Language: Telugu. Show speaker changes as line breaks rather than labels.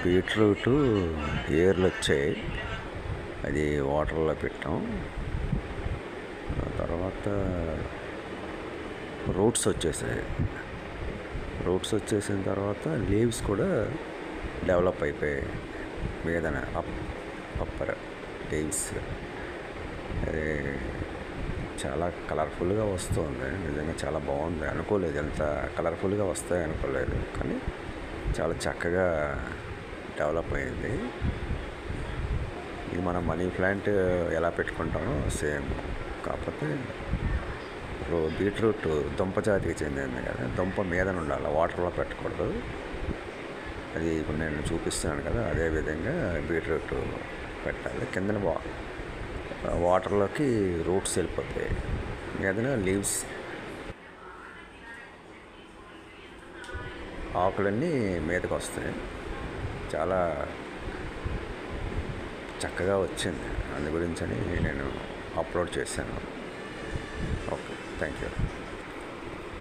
బీట్రూటు ఏర్లు వచ్చాయి, అది వాటర్లో పెట్టాం. తర్వాత రూట్స్ వచ్చేసాయి. రూట్స్ వచ్చేసిన తర్వాత లీవ్స్ కూడా డెవలప్ అయిపోయాయి మీదన అప్పర్ లీవ్స్. అది చాలా కలర్ఫుల్గా వస్తుంది, నిజంగా చాలా బాగుంది. అనుకోలేదు ఎంత కలర్ఫుల్గా వస్తాయి అనుకోలేదు, కానీ చాలా చక్కగా డెవలప్ అయింది. ఇది మనం మనీ ప్లాంట్ ఎలా పెట్టుకుంటామో సేమ్, కాకపోతే ఇప్పుడు బీట్రూట్ దుంప జాతికి చెందింది కదా, దుంప మీదన ఉండాలి, వాటర్లో పెట్టకూడదు. అది ఇప్పుడు నేను చూపిస్తున్నాను కదా, అదేవిధంగా బీట్రూట్ పెట్టాలి. కిందన వాటర్లోకి రూట్స్ వెళ్ళిపోతాయి, మీదన లీవ్స్, ఆకులన్నీ మీదకి వస్తాయి. చాలా చక్కగా వచ్చింది, అందు గురించని నేను అప్లోడ్ చేశాను. Okay, thank you.